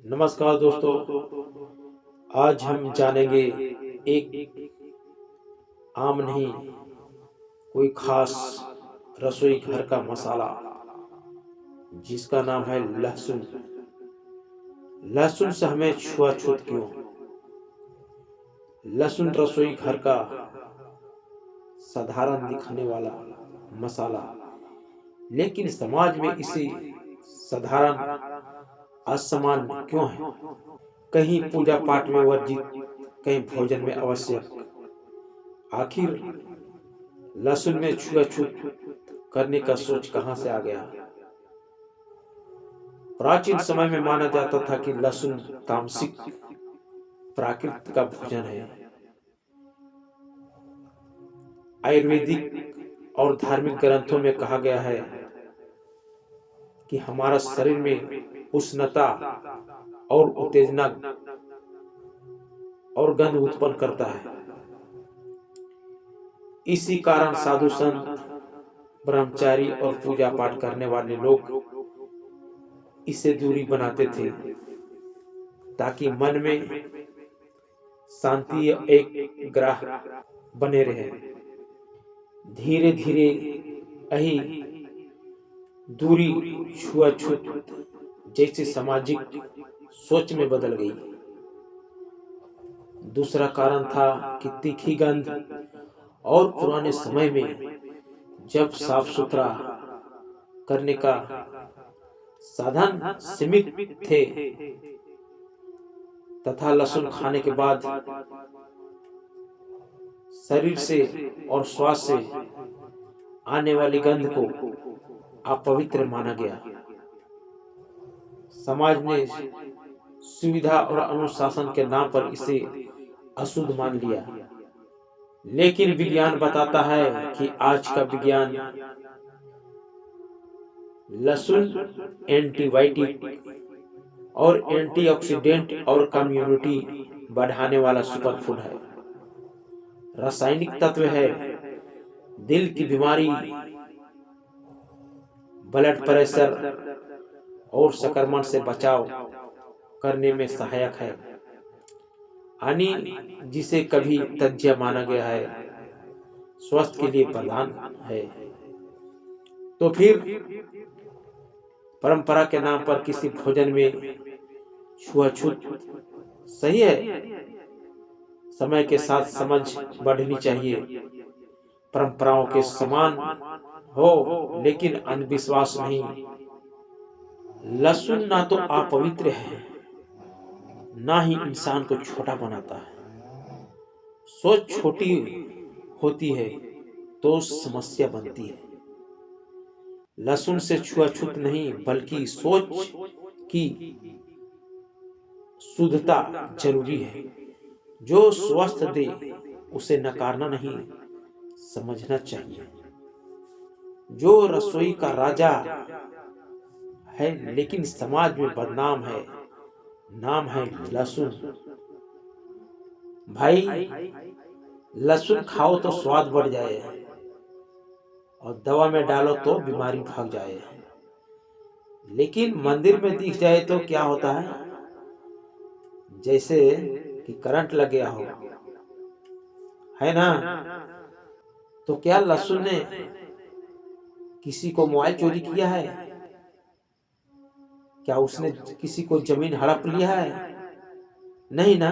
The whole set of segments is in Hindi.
नमस्कार दोस्तों। आज हम जानेंगे एक आम नहीं, कोई खास रसोई घर का मसाला जिसका नाम है लहसुन। लहसुन से हमें छुआछूत क्यों? लहसुन रसोई घर का साधारण दिखने वाला मसाला, लेकिन समाज में इसे साधारण असामान्य क्यों है? कहीं पूजा पाठ में वर्जित, कहीं भोजन में आवश्यक। आखिर लहसुन में छुआछूत करने का सोच कहां से आ गया? प्राचीन समय में माना जाता था कि लहसुन तामसिक प्राकृत का भोजन है। आयुर्वेदिक और धार्मिक ग्रंथों में कहा गया है कि हमारा शरीर में उष्णता और उत्तेजना और गंध उत्पन्न करता है। इसी कारण साधु संत, ब्रह्मचारी और पूजा पाठ करने वाले लोग इससे दूरी बनाते थे ताकि मन में शांति एक ग्रह बने रहे। धीरे धीरे यही दूरी छुआछूत जैसे सामाजिक सोच में बदल गई। दूसरा कारण था कि तीखी गंध, और पुराने समय में जब साफ सुथरा करने का साधन सीमित थे तथा लहसुन खाने के बाद शरीर से और श्वास से आने वाली गंध को अपवित्र माना गया। समाज ने सुविधा और अनुशासन के नाम पर इसे अशुद्ध मान लिया। लेकिन विज्ञान बताता है कि आज का विज्ञान लहसुन एंटीबायोटिक और एंटीऑक्सीडेंट और कम्युनिटी बढ़ाने वाला सुपरफूड है। रासायनिक तत्व है, दिल की बीमारी, ब्लड प्रेशर और संक्रमण से बचाव करने में सहायक है। यानी जिसे कभी तज्य माना गया है, स्वास्थ्य के लिए प्रधान है। तो फिर परंपरा के नाम पर किसी भोजन में छुआछूत सही है? समय के साथ समझ बढ़नी चाहिए। परंपराओं के समान हो, लेकिन अंधविश्वास नहीं। लहसुन ना तो अपवित्र है, ना ही इंसान को छोटा बनाता है। सोच छोटी होती है तो समस्या बनती है। लहसुन से छुआछूत नहीं, बल्कि सोच की शुद्धता जरूरी है। जो स्वस्थ दे उसे नकारना नहीं, समझना चाहिए। जो रसोई का राजा है लेकिन समाज में बदनाम है, नाम है लहसुन। भाई, लहसुन खाओ तो स्वाद बढ़ जाए, और दवा में डालो तो बीमारी भाग जाए। लेकिन मंदिर में दिख जाए तो क्या होता है? जैसे कि करंट लग गया हो, है ना? तो क्या लहसुन ने किसी को मोबाइल चोरी किया है? क्या उसने किसी को जमीन हड़प लिया है? नहीं ना।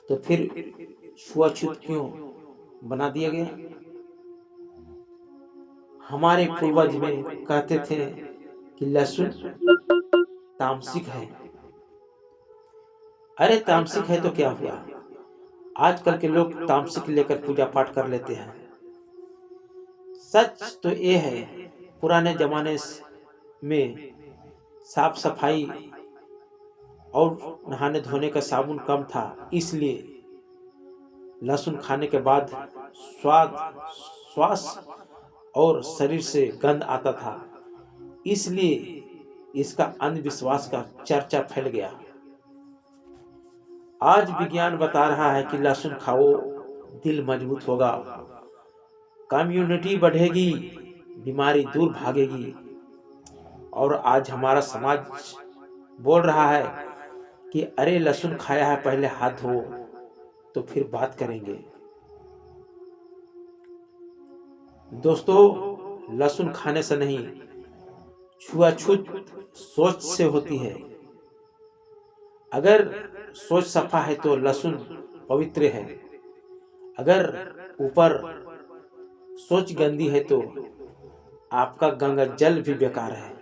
तो फिर छुआछूत क्यों बना दिया गया? हमारे पूर्वज में कहते थे कि लहसुन तामसिक है। अरे तामसिक है तो क्या हुआ? आजकल के लोग तामसिक लेकर पूजा पाठ कर लेते हैं। सच तो ये है, पुराने जमाने में साफ सफाई और नहाने धोने का साबुन कम था, इसलिए लहसुन खाने के बाद श्वास और शरीर से गंध आता था। इसलिए इसका अंधविश्वास का चर्चा फैल गया। आज विज्ञान बता रहा है कि लहसुन खाओ, दिल मजबूत होगा, कम्युनिटी बढ़ेगी, बीमारी दूर भागेगी। और आज हमारा समाज बोल रहा है कि अरे लहसुन खाया है, पहले हाथ धो तो फिर बात करेंगे। दोस्तों, लहसुन खाने से नहीं, छुआछूत सोच से होती है। अगर सोच सफा है तो लहसुन पवित्र है, अगर ऊपर सोच गंदी है तो आपका गंगा जल भी बेकार है।